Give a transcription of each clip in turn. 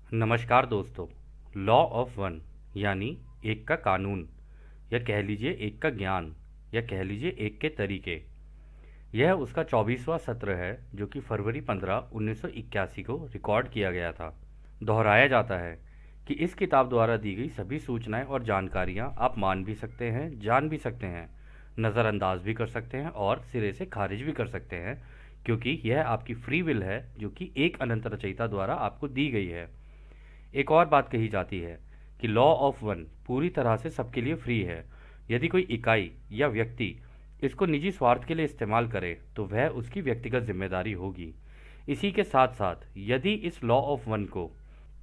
नमस्कार दोस्तों। Law of one यानी एक का कानून, या कह लीजिए एक का ज्ञान, या कह लीजिए एक के तरीके। यह उसका 24वां सत्र है जो कि फरवरी 15, 1981 को रिकॉर्ड किया गया था। दोहराया जाता है कि इस किताब द्वारा दी गई सभी सूचनाएं और जानकारियां आप मान भी सकते हैं, जान भी सकते हैं, नज़रअंदाज भी कर सकते हैं और सिरे से खारिज भी कर सकते हैं, क्योंकि यह आपकी फ्री विल है जो कि एक अनंत रचयिता द्वारा आपको दी गई है। एक और बात कही जाती है कि लॉ ऑफ वन पूरी तरह से सबके लिए फ्री है। यदि कोई इकाई या व्यक्ति इसको निजी स्वार्थ के लिए इस्तेमाल करे तो वह उसकी व्यक्तिगत जिम्मेदारी होगी। इसी के साथ साथ यदि इस लॉ ऑफ वन को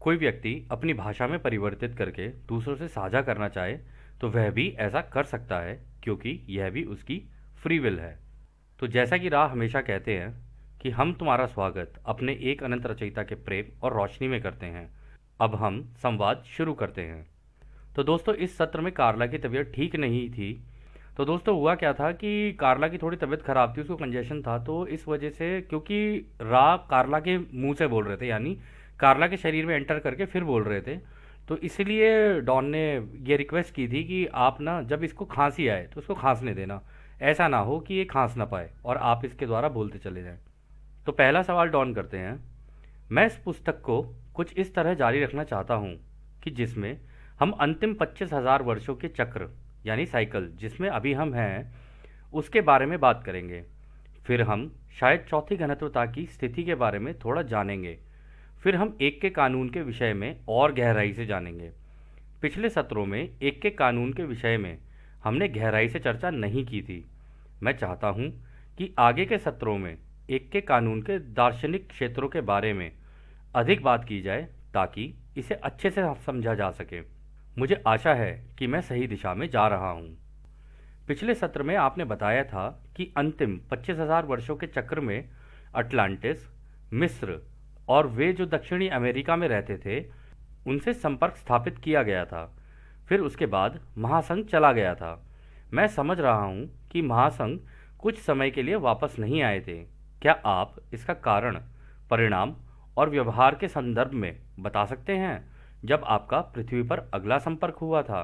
कोई व्यक्ति अपनी भाषा में परिवर्तित करके दूसरों से साझा करना चाहे तो वह भी ऐसा कर सकता है, क्योंकि यह भी उसकी फ्री विल है। तो जैसा कि राह हमेशा कहते हैं कि हम तुम्हारा स्वागत अपने एक अनंत रचयिता के प्रेम और रोशनी में करते हैं। अब हम संवाद शुरू करते हैं। तो दोस्तों, इस सत्र में कार्ला की तबीयत ठीक नहीं थी। तो दोस्तों, हुआ क्या था कि कार्ला की थोड़ी तबीयत खराब थी, उसको कंजेशन था। तो इस वजह से, क्योंकि रा कार्ला के मुंह से बोल रहे थे, यानी कार्ला के शरीर में एंटर करके फिर बोल रहे थे, तो इसलिए डॉन ने ये रिक्वेस्ट की थी कि आप ना जब इसको खांसी आए तो उसको खांसने देना, ऐसा ना हो कि ये खांस ना पाए और आप इसके द्वारा बोलते चले जाएं। तो पहला सवाल डॉन करते हैं। मैं इस पुस्तक को कुछ इस तरह जारी रखना चाहता हूँ कि जिसमें हम अंतिम 25,000 वर्षों के चक्र यानी साइकिल जिसमें अभी हम हैं उसके बारे में बात करेंगे। फिर हम शायद चौथी घनत्वता की स्थिति के बारे में थोड़ा जानेंगे। फिर हम एक के कानून के विषय में और गहराई से जानेंगे। पिछले सत्रों में एक के कानून के विषय में हमने गहराई से चर्चा नहीं की थी। मैं चाहता हूँ कि आगे के सत्रों में एक के कानून के दार्शनिक क्षेत्रों के बारे में अधिक बात की जाए ताकि इसे अच्छे से समझा जा सके। मुझे आशा है कि मैं सही दिशा में जा रहा हूँ। पिछले सत्र में आपने बताया था कि अंतिम 25,000 वर्षों के चक्र में अटलांटिस, मिस्र और वे जो दक्षिणी अमेरिका में रहते थे उनसे संपर्क स्थापित किया गया था। फिर उसके बाद महासंघ चला गया था। मैं समझ रहा हूँ कि महासंघ कुछ समय के लिए वापस नहीं आए थे। क्या आप इसका कारण, परिणाम और व्यवहार के संदर्भ में बता सकते हैं जब आपका पृथ्वी पर अगला संपर्क हुआ था?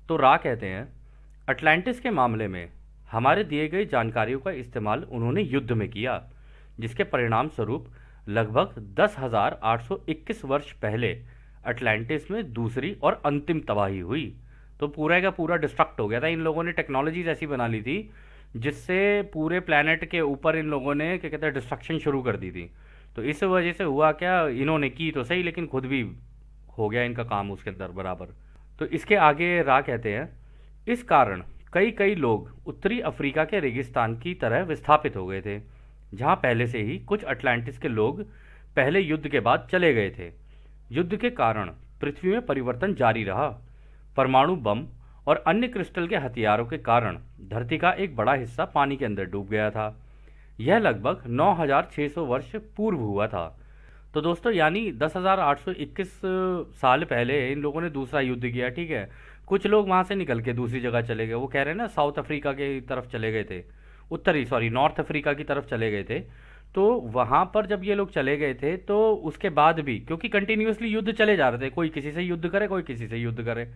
तो रा कहते हैं, अटलांटिस के मामले में हमारे दिए गई जानकारियों का इस्तेमाल उन्होंने युद्ध में किया, जिसके परिणाम स्वरूप लगभग 10,821 वर्ष पहले अटलांटिस में दूसरी और अंतिम तबाही हुई। तो पूरा का पूरा डिस्ट्रक्ट हो गया था। इन लोगों ने टेक्नोलॉजीज ऐसी बना ली थी जिससे पूरे प्लेनेट के ऊपर इन लोगों ने क्या कहते हैं डिस्ट्रक्शन शुरू कर दी थी। तो इस वजह से हुआ क्या, इन्होंने की तो सही लेकिन खुद भी हो गया इनका काम उसके अंदर बराबर। तो इसके आगे रा कहते हैं, इस कारण कई कई लोग उत्तरी अफ्रीका के रेगिस्तान की तरह विस्थापित हो गए थे, जहां पहले से ही कुछ अटलांटिस के लोग पहले युद्ध के बाद चले गए थे। युद्ध के कारण पृथ्वी में परिवर्तन जारी रहा। परमाणु बम और अन्य क्रिस्टल के हथियारों के कारण धरती का एक बड़ा हिस्सा पानी के अंदर डूब गया था। यह लगभग 9,600 वर्ष पूर्व हुआ था। तो दोस्तों, यानी 10,821 साल पहले इन लोगों ने दूसरा युद्ध किया, ठीक है। कुछ लोग वहां से निकल के दूसरी जगह चले गए। वो कह रहे हैं ना, साउथ अफ्रीका की तरफ चले गए थे, नॉर्थ अफ्रीका की तरफ चले गए थे। तो वहां पर जब ये लोग चले गए थे तो उसके बाद भी, क्योंकि कंटिन्यूसली युद्ध चले जा रहे थे, कोई किसी से युद्ध करे, कोई किसी से युद्ध करे,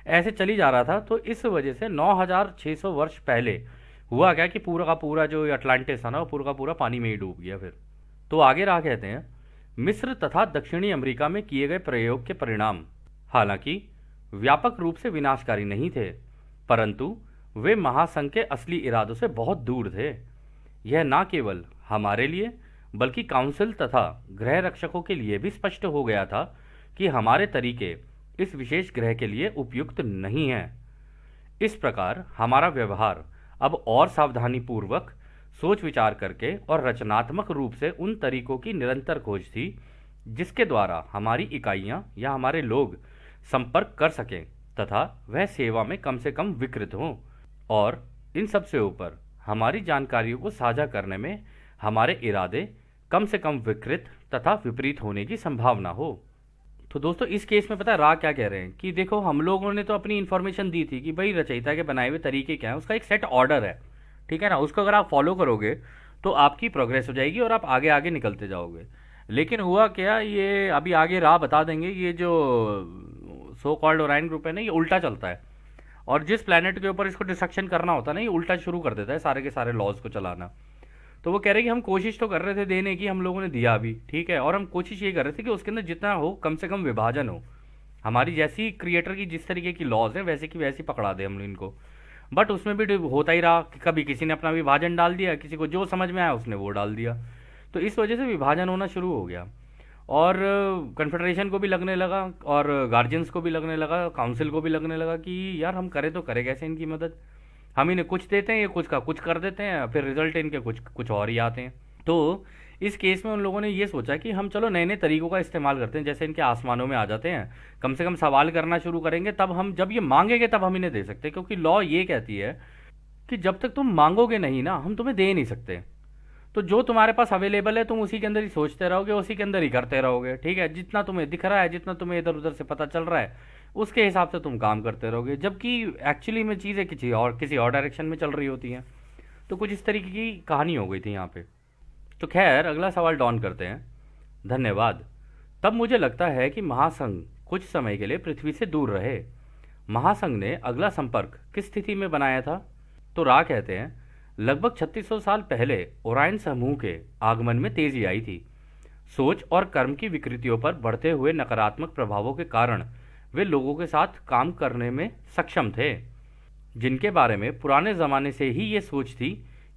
ऐसे चली जा रहा था। तो इस वजह से 9,600 वर्ष पहले हुआ क्या कि पूरा का पूरा जो अटलांटिस था ना, वो पूरा का पूरा पानी में ही डूब गया फिर। तो आगे रहा कहते हैं, मिस्र तथा दक्षिणी अमेरिका में किए गए प्रयोग के परिणाम हालांकि व्यापक रूप से विनाशकारी नहीं थे, परंतु वे महासंघ के असली इरादों से बहुत दूर थे। यह न केवल हमारे लिए बल्कि काउंसिल तथा ग्रह रक्षकों के लिए भी स्पष्ट हो गया था कि हमारे तरीके इस विशेष ग्रह के लिए उपयुक्त नहीं हैं। इस प्रकार हमारा व्यवहार अब और सावधानी पूर्वक सोच विचार करके और रचनात्मक रूप से उन तरीकों की निरंतर खोज थी जिसके द्वारा हमारी इकाइयां या हमारे लोग संपर्क कर सकें तथा वह सेवा में कम से कम विकृत हों, और इन सब से ऊपर हमारी जानकारियों को साझा करने में हमारे इरादे कम से कम विकृत तथा विपरीत होने की संभावना हो। तो दोस्तों, इस केस में पता है रा क्या कह रहे हैं कि देखो, हम लोगों ने तो अपनी इन्फॉर्मेशन दी थी कि भाई रचयिता के बनाए हुए तरीके क्या है, उसका एक सेट ऑर्डर है, ठीक है ना। उसको अगर आप फॉलो करोगे तो आपकी प्रोग्रेस हो जाएगी और आप आगे आगे निकलते जाओगे। लेकिन हुआ क्या, ये अभी आगे राह बता देंगे, ये जो सो कॉल्ड ओरायन ग्रुप है ना, ये उल्टा चलता है। और जिस प्लेनेट के ऊपर इसको डिस्ट्रक्शन करना होता है ना, ये उल्टा शुरू कर देता है सारे के सारे लॉज को चलाना। तो वो कह रहे हैं कि हम कोशिश तो कर रहे थे देने की, हम लोगों ने दिया भी, ठीक है, और हम कोशिश ये कर रहे थे कि उसके अंदर जितना हो कम से कम विभाजन हो, हमारी जैसी क्रिएटर की जिस तरीके की लॉज है वैसे की वैसी पकड़ा दे हम इनको। बट उसमें भी होता ही रहा कि कभी किसी ने अपना विभाजन डाल दिया, किसी को जो समझ में आया उसने वो डाल दिया। तो इस वजह से विभाजन होना शुरू हो गया। और कन्फेडरेशन को भी लगने लगा, और गार्जियंस को भी लगने लगा, काउंसिल को भी लगने लगा कि यार हम करें तो करें कैसे इनकी मदद। हम इन्हें कुछ देते हैं, ये कुछ का कुछ कर देते हैं, फिर रिजल्ट इनके कुछ कुछ और ही आते हैं। तो इस केस में उन लोगों ने ये सोचा कि हम चलो नए नए तरीकों का इस्तेमाल करते हैं, जैसे इनके आसमानों में आ जाते हैं, कम से कम सवाल करना शुरू करेंगे, तब हम जब ये मांगेंगे तब हम इन्हें दे सकते हैं, क्योंकि लॉ ये कहती है कि जब तक तुम मांगोगे नहीं ना, हम तुम्हें दे नहीं सकते। तो जो तुम्हारे पास अवेलेबल है तुम उसी के अंदर ही सोचते रहोगे, उसी के अंदर ही करते रहोगे, ठीक है, जितना तुम्हें दिख रहा है, जितना तुम्हें इधर उधर से पता चल रहा है, उसके हिसाब से तुम काम करते रहोगे, जबकि एक्चुअली में चीज़ें किसी और डायरेक्शन में चल रही होती हैं। तो कुछ इस तरीके की कहानी हो गई थी यहाँ पे। तो खैर अगला सवाल डॉन करते हैं। धन्यवाद। तब मुझे लगता है कि महासंघ कुछ समय के लिए पृथ्वी से दूर रहे। महासंघ ने अगला संपर्क किस स्थिति में बनाया था? तो रा कहते हैं लगभग 3600 साल पहले ओरायन समूह के आगमन में तेजी आई थी। सोच और कर्म की विकृतियों पर बढ़ते हुए नकारात्मक प्रभावों के कारण वे लोगों के साथ काम करने में सक्षम थे, जिनके बारे में पुराने ज़माने से ही ये सोच थी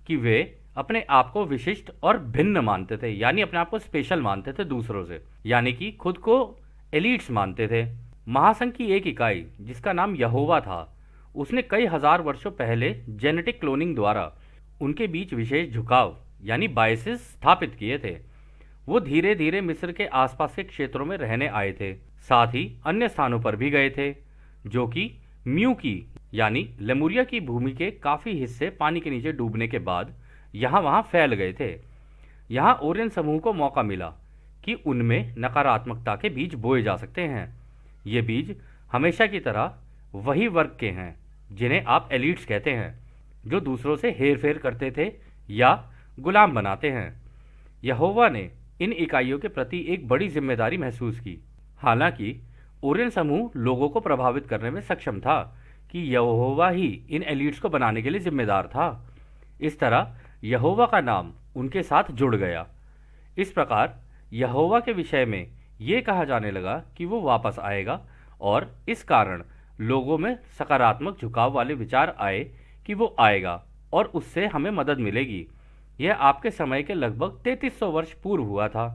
कि वे अपने आप को विशिष्ट और भिन्न मानते थे, यानी अपने आप को स्पेशल मानते थे दूसरों से, यानी कि खुद को एलिट्स मानते थे। महासंघ की एक इकाई जिसका नाम यहोवा था, उसने कई हजार वर्षों पहले जेनेटिक क्लोनिंग द्वारा उनके बीच विशेष झुकाव यानी बायसेस स्थापित किए थे। वो धीरे धीरे मिस्र के आसपास के क्षेत्रों में रहने आए थे, साथ ही अन्य स्थानों पर भी गए थे, जो कि म्यू की यानी लेमुरिया की भूमि के काफ़ी हिस्से पानी के नीचे डूबने के बाद यहाँ वहाँ फैल गए थे। यहाँ ओरियन समूह को मौका मिला कि उनमें नकारात्मकता के बीज बोए जा सकते हैं। ये बीज हमेशा की तरह वही वर्ग के हैं जिन्हें आप एलिट्स कहते हैं, जो दूसरों से हेर फेर करते थे या गुलाम बनाते हैं। यहोवा ने इन इकाइयों के प्रति एक बड़ी जिम्मेदारी महसूस की। हालांकि ओरियन समूह लोगों को प्रभावित करने में सक्षम था कि यहोवा ही इन एलिट्स को बनाने के लिए जिम्मेदार था। इस तरह यहोवा का नाम उनके साथ जुड़ गया। इस प्रकार यहोवा के विषय में ये कहा जाने लगा कि वो वापस आएगा, और इस कारण लोगों में सकारात्मक झुकाव वाले विचार आए कि वो आएगा और उससे हमें मदद मिलेगी। यह आपके समय के लगभग 3300 वर्ष पूर्व हुआ था।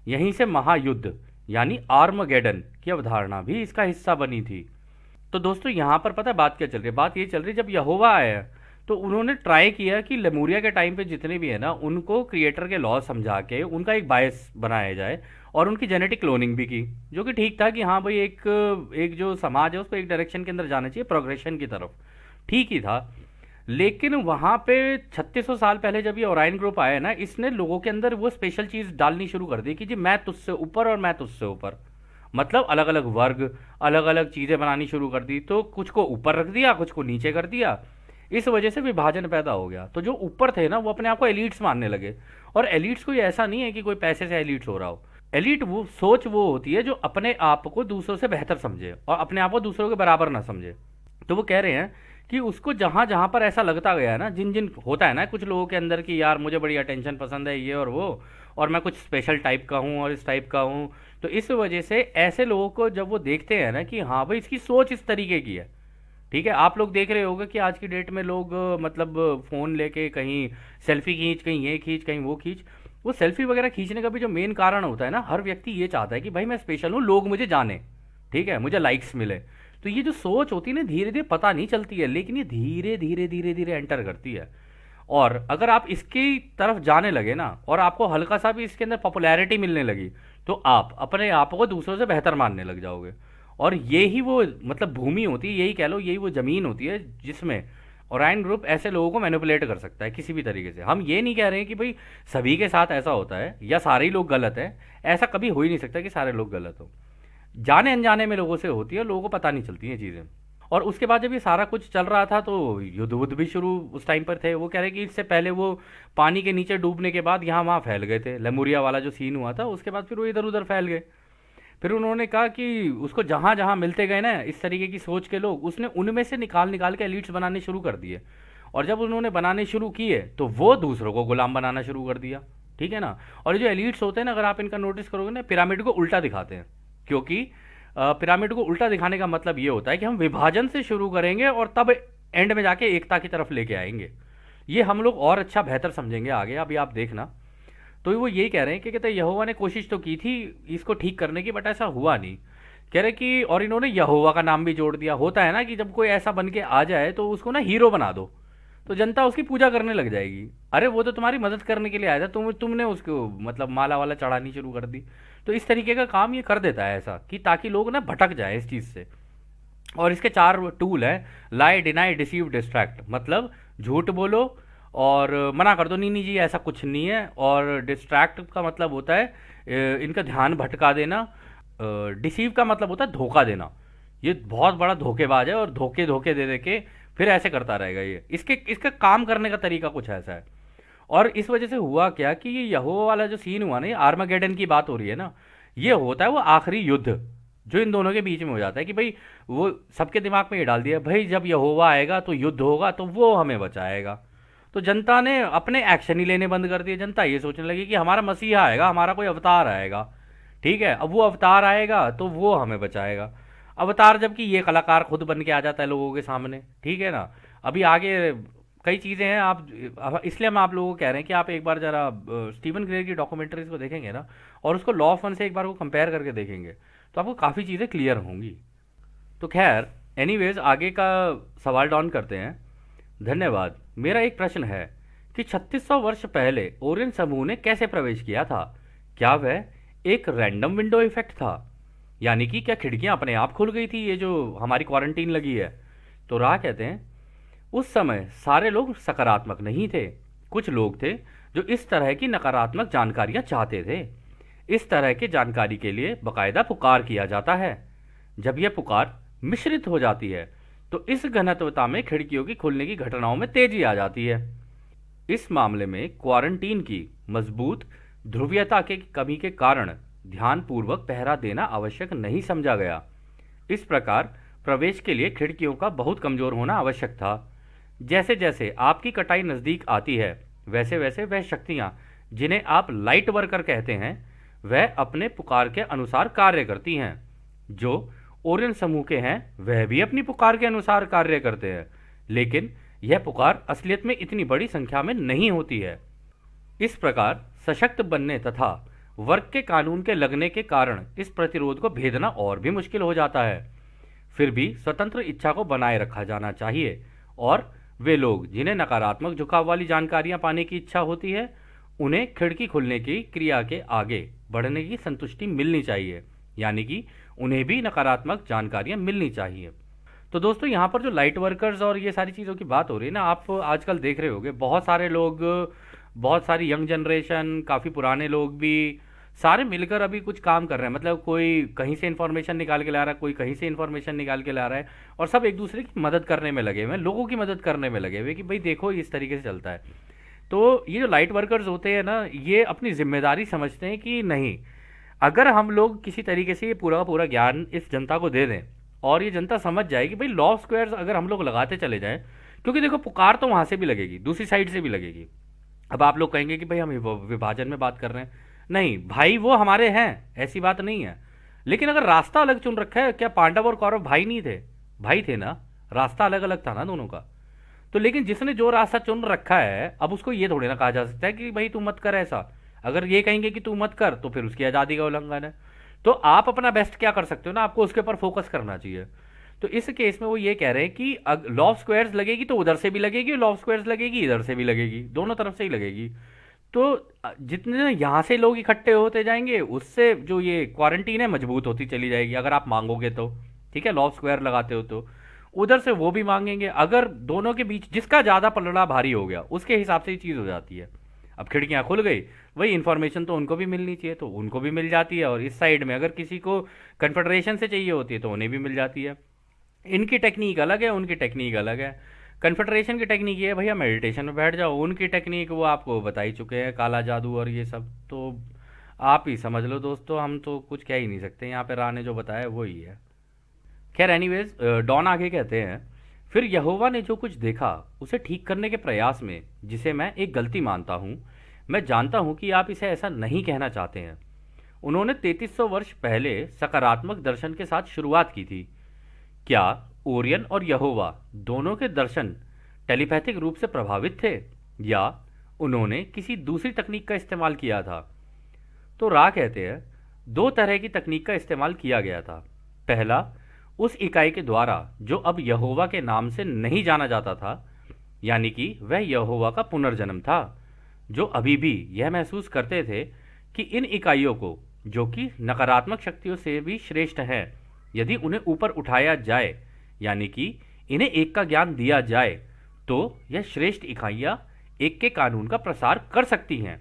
यहीं से महायुद्ध यानी आर्मगेडन की अवधारणा भी इसका हिस्सा बनी थी। तो दोस्तों यहाँ पर पता है बात क्या चल रही है? बात ये चल रही है जब यहोवा आया तो उन्होंने ट्राई किया कि लेमुरिया के टाइम पे जितने भी है ना, उनको क्रिएटर के लॉ समझा के उनका एक बायस बनाया जाए, और उनकी जेनेटिक क्लोनिंग भी की, जो कि ठीक था कि हाँ भाई एक जो समाज है उसको एक डायरेक्शन के अंदर जाना चाहिए, प्रोग्रेशन की तरफ, ठीक ही था। लेकिन वहाँ पे 3600 साल पहले जब ये ओरायन ग्रुप आया ना, इसने लोगों के अंदर वो स्पेशल चीज़ डालनी शुरू कर दी कि जी मैं तुझसे ऊपर और मैं तुझसे ऊपर, मतलब अलग अलग वर्ग, अलग अलग चीज़ें बनानी शुरू कर दी। तो कुछ को ऊपर रख दिया, कुछ को नीचे कर दिया। इस वजह से विभाजन पैदा हो गया। तो जो ऊपर थे ना, वो अपने आप को एलिट्स मानने लगे। और एलिट्स कोई ऐसा नहीं है कि कोई पैसे से एलिट्स हो रहा हो। एलिट वो सोच वो होती है जो अपने आप को दूसरों से बेहतर समझे और अपने आप को दूसरों के बराबर ना समझे। तो वो कह रहे हैं कि उसको जहाँ जहाँ पर ऐसा लगता गया है ना, जिन जिन होता है ना कुछ लोगों के अंदर कि यार मुझे बड़ी अटेंशन पसंद है, ये और वो, और मैं कुछ स्पेशल टाइप का हूँ और इस टाइप का हूँ, तो इस वजह से ऐसे लोगों को जब वो देखते हैं ना कि हाँ भाई इसकी सोच इस तरीके की है, ठीक है। आप लोग देख रहे होगे कि आज की डेट में लोग मतलब फ़ोन लेके कहीं सेल्फी खींच, कहीं ये खींच, कहीं वो खींच। वो सेल्फी वगैरह खींचने का भी जो मेन कारण होता है ना, हर व्यक्ति ये चाहता है कि भाई मैं स्पेशल हूँ, लोग मुझे जाने, ठीक है, मुझे लाइक्स मिले। तो ये जो सोच होती है ना, धीरे धीरे पता नहीं चलती है, लेकिन ये धीरे धीरे धीरे धीरे एंटर करती है। और अगर आप इसकी तरफ जाने लगे ना, और आपको हल्का सा भी इसके अंदर पॉपुलैरिटी मिलने लगी, तो आप अपने आप को दूसरों से बेहतर मानने लग जाओगे। और ये ही वो मतलब भूमि होती है, यही कह लो, यही वो ज़मीन होती है जिसमें ओरायन ग्रुप ऐसे लोगों को मैनिपुलेट कर सकता है किसी भी तरीके से। हम ये नहीं कह रहे हैं कि भाई सभी के साथ ऐसा होता है या सारे ही लोग गलत हैं, ऐसा कभी हो ही नहीं सकता कि सारे लोग गलत हो। जाने अनजाने में लोगों से होती है, लोगों को पता नहीं चलती हैं चीज़ें। और उसके बाद जब ये सारा कुछ चल रहा था तो युद्ध वुद्ध भी शुरू उस टाइम पर थे। वो कह रहे कि इससे पहले वो पानी के नीचे डूबने के बाद यहाँ वहाँ फैल गए थे, लेमुरिया वाला जो सीन हुआ था उसके बाद फिर वो इधर उधर फैल गए। फिर उन्होंने कहा कि उसको जहाँ जहाँ मिलते गए ना इस तरीके की सोच के लोग, उसने उनमें से निकाल निकाल के एलिट्स बनाने शुरू कर दिए। और जब उन्होंने बनाने शुरू किए तो वो दूसरों को गुलाम बनाना शुरू कर दिया। ठीक है ना। और ये जो एलिट्स होते हैं ना, अगर आप इनका नोटिस करोगे ना, पिरामिड को उल्टा दिखाते हैं। क्योंकि पिरामिड को उल्टा दिखाने का मतलब ये होता है कि हम विभाजन से शुरू करेंगे और तब एंड में जाके एकता की तरफ लेके आएंगे। ये हम लोग और अच्छा बेहतर समझेंगे आगे, अभी आप देखना। तो वो यही कह रहे हैं कि कहते हैं यहोवा ने कोशिश तो की थी इसको ठीक करने की, बट ऐसा हुआ नहीं। कह रहे कि और इन्होंने यहोवा का नाम भी जोड़ दिया। होता है ना कि जब कोई ऐसा बन के आ जाए तो उसको ना हीरो बना दो, तो जनता उसकी पूजा करने लग जाएगी। अरे वो तो तुम्हारी मदद करने के लिए आया था, तुमने उसको मतलब माला वाला चढ़ानी शुरू कर दी। तो इस तरीके का काम ये कर देता है ऐसा, कि ताकि लोग ना भटक जाए इस चीज़ से। और इसके 4 टूल है: लाई, डिनाई, डिसीव, डिस्ट्रैक्ट। मतलब झूठ बोलो और मना कर दो, नहीं नहीं जी ऐसा कुछ नहीं है। और डिस्ट्रैक्ट का मतलब होता है इनका ध्यान भटका देना। डिसीव का मतलब होता है धोखा देना। ये बहुत बड़ा धोखेबाज है और धोखे धोखे दे दे के फिर ऐसे करता रहेगा ये। इसका काम करने का तरीका कुछ ऐसा है। और इस वजह से हुआ क्या कि ये यहोवा वाला जो सीन हुआ ना, ये आर्मागेडन की बात हो रही है ना, ये होता है वो आखिरी युद्ध जो इन दोनों के बीच में हो जाता है। कि भाई वो सबके दिमाग में ये डाल दिया, भाई जब यहोवा आएगा तो युद्ध होगा तो वो हमें बचाएगा। तो जनता ने अपने एक्शन ही लेने बंद कर दिए। जनता ये सोचने लगी कि हमारा मसीहा आएगा, हमारा कोई अवतार आएगा। ठीक है, अब वो अवतार आएगा तो वो हमें बचाएगा। अवतार जबकि ये कलाकार खुद बन के आ जाता है लोगों के सामने। ठीक है ना। अभी आगे कई चीज़ें हैं। इसलिए हम आप लोगों को कह रहे हैं कि आप एक बार ज़रा स्टीवन ग्रे की डॉक्यूमेंट्रीज को देखेंगे ना, और उसको लॉ ऑफ वन से एक बार को कंपेयर करके देखेंगे, तो आपको काफ़ी चीज़ें क्लियर होंगी। तो खैर एनीवेज आगे का सवाल डाउन करते हैं। धन्यवाद। मेरा एक प्रश्न है कि 3600 वर्ष पहले ओरियन समूह ने कैसे प्रवेश किया था? क्या वह एक रैंडम विंडो इफेक्ट था? यानी कि क्या खिड़कियां अपने आप खुल गई थी, ये जो हमारी क्वारंटीन लगी है? तो राह कहते हैं उस समय सारे लोग सकारात्मक नहीं थे। कुछ लोग थे जो इस तरह की नकारात्मक जानकारियां चाहते थे। इस तरह की जानकारी के लिए बकायदा पुकार किया जाता है। जब यह पुकार मिश्रित हो जाती है तो इस घनत्वता में खिड़कियों की खुलने की घटनाओं में तेजी आ जाती है। इस मामले में क्वारंटीन की मजबूत ध्रुवीयता के कमी के कारण ध्यानपूर्वक पहरा देना आवश्यक नहीं समझा गया। इस प्रकार प्रवेश के लिए खिड़कियों का बहुत कमजोर होना आवश्यक था। जैसे जैसे आपकी कटाई नज़दीक आती है वैसे वैसे वह शक्तियां जिन्हें आप लाइट वर्कर कहते हैं वह अपने पुकार के अनुसार कार्य करती हैं। जो ओरियन समूह के हैं वह भी अपनी पुकार के अनुसार कार्य करते हैं, लेकिन यह पुकार असलियत में इतनी बड़ी संख्या में नहीं होती है। इस प्रकार सशक्त बनने तथा वर्ग के कानून के लगने के कारण इस प्रतिरोध को भेदना और भी मुश्किल हो जाता है। फिर भी स्वतंत्र इच्छा को बनाए रखा जाना चाहिए, और वे लोग जिन्हें नकारात्मक झुकाव वाली जानकारियां पाने की इच्छा होती है उन्हें खिड़की खुलने की क्रिया के आगे बढ़ने की संतुष्टि मिलनी चाहिए। यानी कि उन्हें भी नकारात्मक जानकारियां मिलनी चाहिए। तो दोस्तों यहाँ पर जो लाइट वर्कर्स और ये सारी चीज़ों की बात हो रही है ना, आप आजकल देख रहे होंगे बहुत सारे लोग, बहुत सारी यंग जनरेशन, काफ़ी पुराने लोग भी सारे मिलकर अभी कुछ काम कर रहे हैं। मतलब कोई कहीं से इन्फॉर्मेशन निकाल के ला रहा है, कोई कहीं से इन्फॉर्मेशन निकाल के ला रहा है, और सब एक दूसरे की मदद करने में लगे हुए हैं, लोगों की मदद करने में लगे हुए कि भाई देखो इस तरीके से चलता है। तो ये जो लाइट वर्कर्स होते हैं ना, ये अपनी जिम्मेदारी समझते हैं कि नहीं, अगर हम लोग किसी तरीके से ये पूरा का पूरा ज्ञान इस जनता को दे दें और ये जनता समझ जाए कि भाई लॉ स्क्वायर्स अगर हम लोग लगाते चले जाएं, क्योंकि देखो पुकार तो वहाँ से भी लगेगी, दूसरी साइड से भी लगेगी। अब आप लोग कहेंगे कि भाई हम विभाजन में बात कर रहे हैं। नहीं भाई, वो हमारे हैं, ऐसी बात नहीं है। लेकिन अगर रास्ता अलग चुन रखा है, क्या पांडव और कौरव भाई नहीं थे? भाई थे ना, रास्ता अलग अलग था ना दोनों का। तो लेकिन जिसने जो रास्ता चुन रखा है, अब उसको ये थोड़ी ना कहा जा सकता है कि भाई तू मत कर ऐसा। अगर ये कहेंगे कि तू मत कर तो फिर उसकी आज़ादी का उल्लंघन है। तो आप अपना बेस्ट क्या कर सकते हो ना, आपको उसके ऊपर फोकस करना चाहिए। तो इस केस में वो ये कह रहे हैं कि लॉ ऑफ स्क्वायर्स लगेगी तो उधर से भी लगेगी, लॉ ऑफ स्क्वायर्स लगेगी इधर से भी लगेगी, दोनों तरफ से ही लगेगी। तो जितने यहाँ से लोग इकट्ठे होते जाएंगे उससे जो ये क्वारंटीन है मजबूत होती चली जाएगी, अगर आप मांगोगे तो। ठीक है, लॉ ऑफ स्क्वायर लगाते हो तो उधर से वो भी मांगेंगे। अगर दोनों के बीच जिसका ज़्यादा पलड़ा भारी हो गया उसके हिसाब से ही चीज़ हो जाती है। अब खिड़कियाँ खुल गई, वही इन्फॉर्मेशन तो उनको भी मिलनी चाहिए तो उनको भी मिल जाती है, और इस साइड में अगर किसी को कन्फेडरेशन से चाहिए होती है तो उन्हें भी मिल जाती है। इनकी टेक्निक अलग है, उनकी टेक्निक अलग है। कन्फेडरेशन की टेक्निक ये है भैया मेडिटेशन में बैठ जाओ, उनकी टेक्निक वो आपको बता ही चुके हैं, काला जादू और ये सब। तो आप ही समझ लो दोस्तों, हम तो कुछ कह ही नहीं सकते, यहाँ पे राह ने जो बताया वही है। खैर एनीवेज, डॉन आगे कहते हैं, फिर यहोवा ने जो कुछ देखा उसे ठीक करने के प्रयास में, जिसे मैं एक गलती मानता हूँ, मैं जानता हूँ कि आप इसे ऐसा नहीं कहना चाहते हैं। उन्होंने 3300 वर्ष पहले सकारात्मक दर्शन के साथ शुरुआत की थी। क्या ओरियन और यहोवा दोनों के दर्शन टेलीपैथिक रूप से प्रभावित थे, या उन्होंने किसी दूसरी तकनीक का इस्तेमाल किया था? तो रा कहते हैं, दो तरह की तकनीक का इस्तेमाल किया गया था। पहला, उस इकाई के द्वारा जो अब यहोवा के नाम से नहीं जाना जाता था, यानी कि वह यहोवा का पुनर्जन्म था, जो अभी भी यह महसूस करते थे कि इन इकाइयों को, जो कि नकारात्मक शक्तियों से भी श्रेष्ठ हैं, यदि उन्हें ऊपर उठाया जाए, यानी कि इन्हें एक का ज्ञान दिया जाए, तो यह श्रेष्ठ इकाइयाँ एक के कानून का प्रसार कर सकती हैं।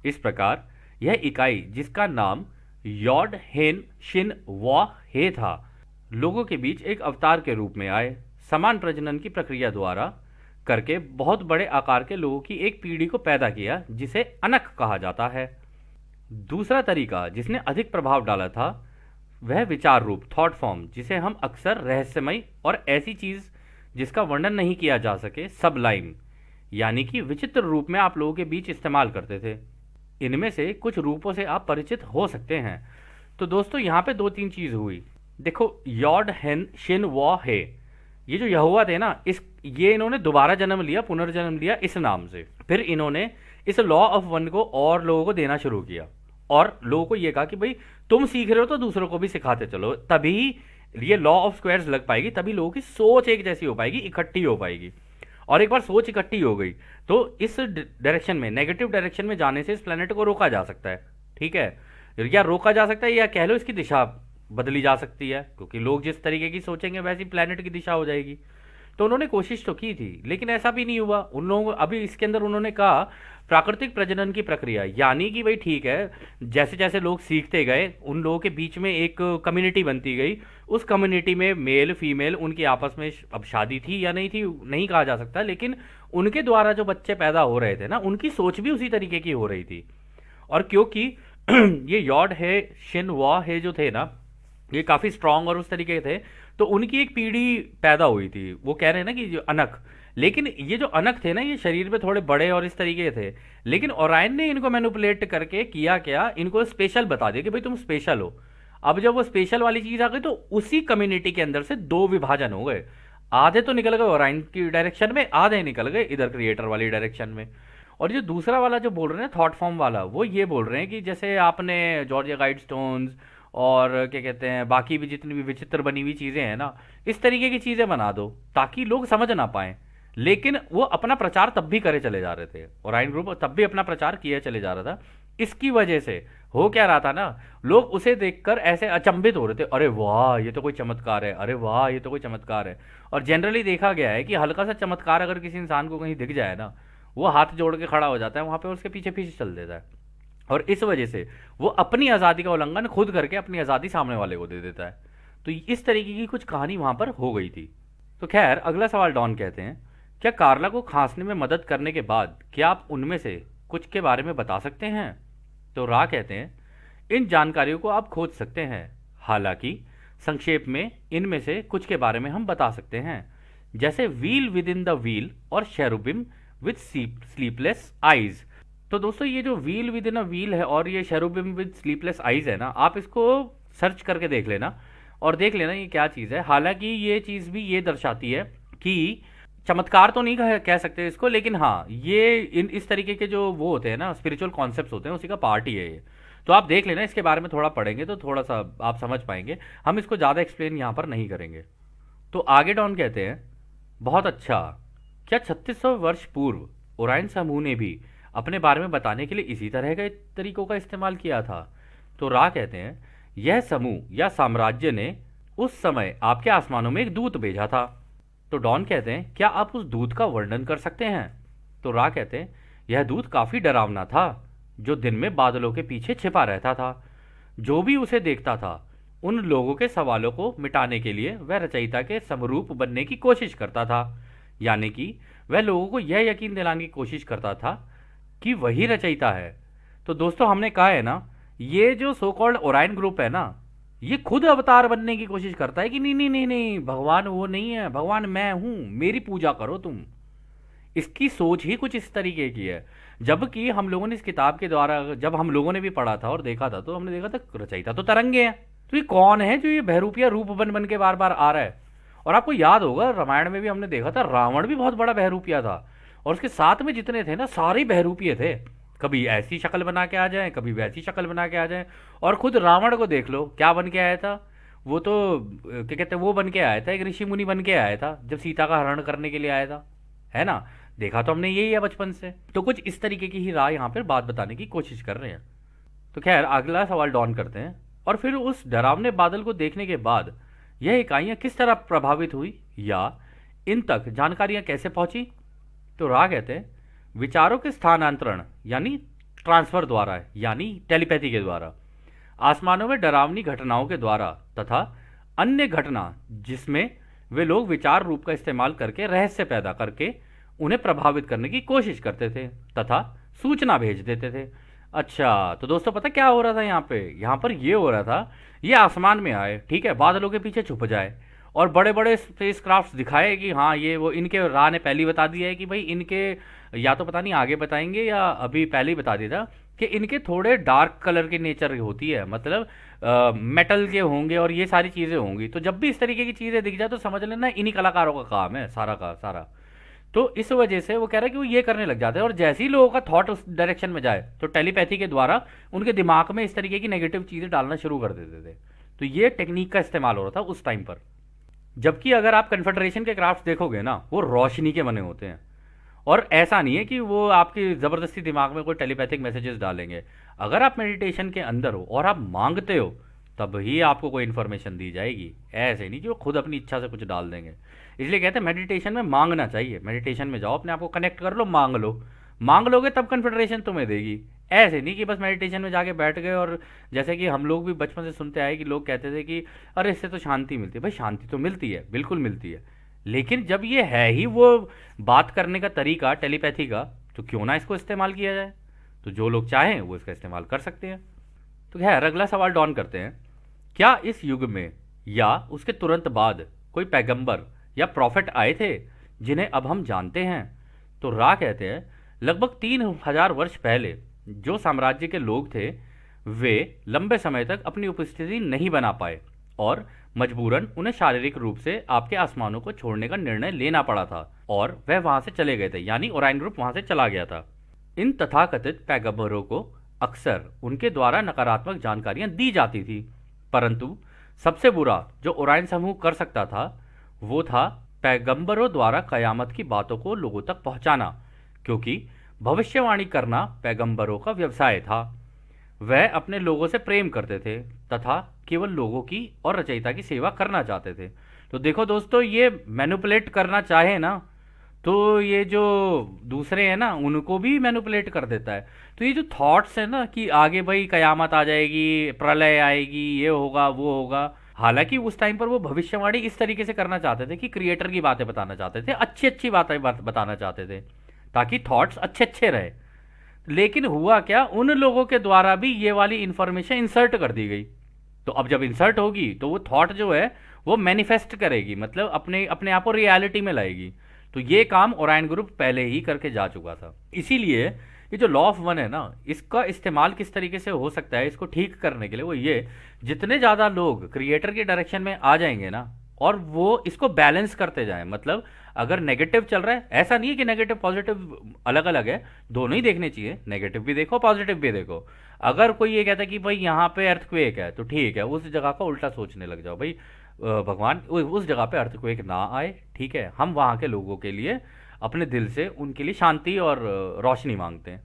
इस प्रकार यह इकाई, जिसका नाम यॉड हेन शिन वा हे था, लोगों के बीच एक अवतार के रूप में आए, समान प्रजनन की प्रक्रिया द्वारा करके बहुत बड़े आकार के लोगों की एक पीढ़ी को पैदा किया, जिसे अनक कहा जाता है। दूसरा तरीका जिसने अधिक प्रभाव डाला था, वह विचार रूप थॉट फॉर्म, जिसे हम अक्सर रहस्यमय और ऐसी चीज जिसका वर्णन नहीं किया जा सके, सबलाइम, यानी कि विचित्र रूप में आप लोगों के बीच इस्तेमाल करते थे। इनमें से कुछ रूपों से आप परिचित हो सकते हैं। तो दोस्तों यहाँ पे दो तीन चीज हुई। देखो, यॉड हेन शिन वॉ हे, ये जो यहोवा थे ना, ये इन्होंने दोबारा जन्म लिया, पुनर्जन्म लिया इस नाम से। फिर इन्होंने इस लॉ ऑफ वन को और लोगों को देना शुरू किया, और लोगों को ये कहा कि भाई तुम सीख रहे हो तो दूसरों को भी सिखाते चलो, तभी ये लॉ ऑफ स्क्वायर्स लग पाएगी, तभी लोगों की सोच एक जैसी हो पाएगी, इकट्ठी हो पाएगी। और एक बार सोच इकट्ठी हो गई तो इस डायरेक्शन में, नेगेटिव डायरेक्शन में जाने से इस प्लेनेट को रोका जा सकता है। ठीक है, या रोका जा सकता है, या कह लो इसकी दिशा बदली जा सकती है, क्योंकि लोग जिस तरीके की सोचेंगे वैसी प्लेनेट की दिशा हो जाएगी। तो उन्होंने कोशिश तो की थी, लेकिन ऐसा भी नहीं हुआ। उन लोगों अभी इसके अंदर उन्होंने कहा प्राकृतिक प्रजनन की प्रक्रिया, यानी कि भाई ठीक है, जैसे जैसे लोग सीखते गए, उन लोगों के बीच में एक कम्युनिटी बनती गई। उस कम्युनिटी में मेल फीमेल उनकी आपस में अब शादी थी या नहीं थी नहीं कहा जा सकता, लेकिन उनके द्वारा जो बच्चे पैदा हो रहे थे ना, उनकी सोच भी उसी तरीके की हो रही थी। और क्योंकि ये यॉड है शिन वॉ है जो थे ना, ये काफ़ी स्ट्रांग और उस तरीके के थे, तो उनकी एक पीढ़ी पैदा हुई थी। वो कह रहे हैं ना कि जो अनक, लेकिन ये जो अनक थे ना, ये शरीर में थोड़े बड़े और इस तरीके के थे, लेकिन ओरायन ने इनको मैनिपुलेट करके किया क्या, इनको स्पेशल बता दिया कि भाई तुम स्पेशल हो। अब जब वो स्पेशल वाली चीज़ आ गई तो उसी कम्युनिटी के अंदर से दो विभाजन हो गए। आधे तो निकल गए ओरायन की डायरेक्शन में, आधे निकल गए इधर क्रिएटर वाली डायरेक्शन में। और जो दूसरा वाला जो बोल रहे हैं थॉट फॉर्म वाला, वो ये बोल रहे हैं कि जैसे आपने जॉर्जिया गाइडस्टोन्स और क्या कहते हैं बाकी भी जितनी भी विचित्र बनी हुई चीज़ें हैं ना, इस तरीके की चीज़ें बना दो ताकि लोग समझ ना पाएं। लेकिन वो अपना प्रचार तब भी करे चले जा रहे थे, ओरायन ग्रुप तब भी अपना प्रचार किए चले जा रहा था। इसकी वजह से हो क्या रहा था ना, लोग उसे देखकर ऐसे अचंभित हो रहे थे, अरे वाह ये तो कोई चमत्कार है, अरे वाह ये तो कोई चमत्कार है। और जनरली देखा गया है कि हल्का सा चमत्कार अगर किसी इंसान को कहीं दिख जाए ना, वो हाथ जोड़ के खड़ा हो जाता है वहां पे, उसके पीछे पीछे चल देता है। और इस वजह से वो अपनी आज़ादी का उल्लंघन खुद करके अपनी आज़ादी सामने वाले को दे देता है। तो इस तरीके की कुछ कहानी वहां पर हो गई थी। तो खैर अगला सवाल डॉन कहते हैं, क्या कार्ला को खांसने में मदद करने के बाद क्या आप उनमें से कुछ के बारे में बता सकते हैं? तो रा कहते हैं, इन जानकारियों को आप खोज सकते हैं, हालांकि संक्षेप में इनमें से कुछ के बारे में हम बता सकते हैं, जैसे wheel with in the wheel और शेरुबिम विद स्लीपलेस आईज। तो दोस्तों ये जो wheel with in a wheel है और ये शेरुबिम विद स्लीपलेस आईज है ना, आप इसको सर्च करके देख लेना और देख लेना ये क्या चीज़ है। हालांकि ये चीज़ भी ये दर्शाती है कि चमत्कार तो नहीं कह सकते इसको, लेकिन हाँ ये इस तरीके के जो वो होते हैं ना स्पिरिचुअल कॉन्सेप्ट्स होते हैं, उसी का पार्ट ही है ये। तो आप देख लेना, इसके बारे में थोड़ा पढ़ेंगे तो थोड़ा सा आप समझ पाएंगे। हम इसको ज़्यादा एक्सप्लेन यहाँ पर नहीं करेंगे। तो आगे डॉन कहते हैं, बहुत अच्छा, क्या 3600 वर्ष पूर्व ओरायन समूह ने भी अपने बारे में बताने के लिए इसी तरह के तरीकों का इस्तेमाल किया था? तो रा कहते हैं, यह समूह या साम्राज्य ने उस समय आपके आसमानों में एक दूत भेजा था। तो डॉन कहते हैं, क्या आप उस दूत का वर्णन कर सकते हैं? तो रा कहते हैं, यह दूत काफी डरावना था, जो दिन में बादलों के पीछे छिपा रहता था। जो भी उसे देखता था उन लोगों के सवालों को मिटाने के लिए वह रचयिता के समरूप बनने की कोशिश करता था। यानी कि वह लोगों को यह यकीन दिलाने की कोशिश करता था कि वही रचयिता है। तो दोस्तों हमने कहा है ना, ये जो सो कॉल्ड ओरायन ग्रुप है ना, ये खुद अवतार बनने की कोशिश करता है कि नहीं नहीं नहीं नहीं, भगवान वो नहीं है, भगवान मैं हूं, मेरी पूजा करो तुम। इसकी सोच ही कुछ इस तरीके की है। जबकि हम लोगों ने इस किताब के द्वारा जब हम लोगों ने भी पढ़ा था और देखा था, तो हमने देखा था रचयिता तो तरंगे हैं। तो ये कौन है जो ये बहरूपिया रूप बन बन के बार बार आ रहा है? और आपको याद होगा रामायण में भी हमने देखा था, रावण भी बहुत बड़ा बहरूपिया था, और उसके साथ में जितने थे ना सारे बहरूपिये थे। कभी ऐसी शक्ल बना के आ जाए, कभी वैसी शक्ल बना के आ जाए। और खुद रावण को देख लो, क्या बन के आया था वो तो, क्या कहते हैं, वो बन के आया था, एक ऋषि मुनि बन के आया था जब सीता का हरण करने के लिए आया था, है ना। देखा तो हमने यही है बचपन से। तो कुछ इस तरीके की ही राह यहाँ पर बात बताने की कोशिश कर रहे हैं। तो खैर अगला सवाल डॉन करते हैं। और फिर उस डरावने बादल को देखने के बाद यह इकाइयां किस तरह प्रभावित हुई या इन तक जानकारियां कैसे पहुंची? तो राह कहते हैं विचारों के स्थानांतरण यानी ट्रांसफर द्वारा, यानी टेलीपैथी के द्वारा, आसमानों में डरावनी घटनाओं के द्वारा तथा अन्य घटना जिसमें वे लोग विचार रूप का इस्तेमाल करके रहस्य पैदा करके उन्हें प्रभावित करने की कोशिश करते थे तथा सूचना भेज देते थे। अच्छा, तो दोस्तों पता क्या हो रहा था यहाँ पर ये हो रहा था, ये आसमान में आए, ठीक है, बादलों के पीछे छुप जाए और बड़े बड़े स्पेस क्राफ्ट दिखाए कि हाँ ये वो, इनके राह ने पहले ही बता दिया है कि भाई इनके, या तो पता नहीं आगे बताएंगे या अभी पहले ही बता दिया था कि इनके थोड़े डार्क कलर की नेचर होती है, मतलब मेटल के होंगे और ये सारी चीज़ें होंगी। तो जब भी इस तरीके की चीज़ें दिख जाए तो समझ लेना इन्हीं कलाकारों का काम है सारा का सारा। तो इस वजह से वो कह रहा है कि वो ये करने लग जाते हैं, और जैसे ही लोगों का थॉट उस डायरेक्शन में जाए तो टेलीपैथी के द्वारा उनके दिमाग में इस तरीके की नेगेटिव चीज़ें डालना शुरू कर देते थे। तो ये टेक्निक का इस्तेमाल हो रहा था उस टाइम पर। जबकि अगर आप कन्फेडरेशन के क्राफ्ट देखोगे ना, वो रोशनी के बने होते हैं, और ऐसा नहीं है कि वो आपकी ज़बरदस्ती दिमाग में कोई टेलीपैथिक मैसेजेस डालेंगे। अगर आप मेडिटेशन के अंदर हो और आप मांगते हो तब ही आपको कोई इन्फॉर्मेशन दी जाएगी, ऐसे नहीं कि वो खुद अपनी इच्छा से कुछ डाल देंगे। इसलिए कहते हैं मेडिटेशन में मांगना चाहिए। मेडिटेशन में जाओ, अपने आप को कनेक्ट कर लो, मांग लोगे तब कन्फेडरेशन तुम्हें देगी। ऐसे नहीं कि बस मेडिटेशन में जाके बैठ गए। और जैसे कि हम लोग भी बचपन से सुनते आए कि लोग कहते थे कि अरे इससे तो शांति मिलती है। भाई शांति तो मिलती है, बिल्कुल मिलती है, लेकिन जब ये है ही वो बात करने का तरीका टेलीपैथी का, तो क्यों ना इसको इस्तेमाल किया जाए। तो जो लोग चाहें वो इसका इस्तेमाल कर सकते हैं। तो खैर अगला सवाल डॉन करते हैं, क्या इस युग में या उसके तुरंत बाद कोई पैगंबर या प्रॉफिट आए थे जिन्हें अब हम जानते हैं? तो रा कहते हैं लगभग 3000 वर्ष पहले जो साम्राज्य के लोग थे वे लंबे समय तक अपनी उपस्थिति नहीं बना पाए और मजबूरन उन्हें शारीरिक रूप से आपके आसमानों को छोड़ने का निर्णय लेना पड़ा था और वह वहां से चले गए थे, यानी ओरायन ग्रुप वहां से चला गया था। इन तथाकथित पैगंबरों को अक्सर उनके द्वारा नकारात्मक जानकारियां दी जाती थी, परंतु सबसे बुरा जो ओरायन समूह कर सकता था वो था पैगंबरों द्वारा कयामत की बातों को लोगों तक पहुंचाना, क्योंकि भविष्यवाणी करना पैगंबरों का व्यवसाय था। वह अपने लोगों से प्रेम करते थे तथा केवल लोगों की और रचयिता की सेवा करना चाहते थे। तो देखो दोस्तों, ये मैनिपुलेट करना चाहे ना तो ये जो दूसरे हैं ना उनको भी मैनिपुलेट कर देता है। तो ये जो थॉट्स है ना कि आगे भाई कयामत आ जाएगी, प्रलय आएगी, ये होगा वो होगा, हालांकि उस टाइम पर वो भविष्यवाणी इस तरीके से करना चाहते थे कि क्रिएटर की बातें बताना चाहते थे, अच्छी अच्छी बातें बताना चाहते थे ताकि थॉट्स अच्छे अच्छे रहे। लेकिन हुआ क्या, उन लोगों के द्वारा भी ये वाली इंफॉर्मेशन इंसर्ट कर दी गई। तो अब जब इंसर्ट होगी तो वो थॉट जो है वो मैनिफेस्ट करेगी, मतलब अपने अपने आप को रियलिटी में लाएगी। तो ये काम ओरायन ग्रुप पहले ही करके जा चुका था। इसीलिए ये जो लॉ ऑफ वन है ना, इसका इस्तेमाल किस तरीके से हो सकता है इसको ठीक करने के लिए, वो ये जितने ज़्यादा लोग क्रिएटर की डायरेक्शन में आ जाएंगे ना और वो इसको बैलेंस करते जाएं, मतलब अगर नेगेटिव चल रहा है, ऐसा नहीं है कि नेगेटिव पॉजिटिव अलग अलग है, दोनों ही देखने चाहिए, नेगेटिव भी देखो पॉजिटिव भी देखो। अगर कोई ये कहता है कि भाई यहाँ पे अर्थक्वेक है तो ठीक है, उस जगह का उल्टा सोचने लग जाओ, भाई भगवान उस जगह पे अर्थक्वेक ना आए, ठीक है, हम वहाँ के लोगों के लिए अपने दिल से उनके लिए शांति और रोशनी मांगते हैं।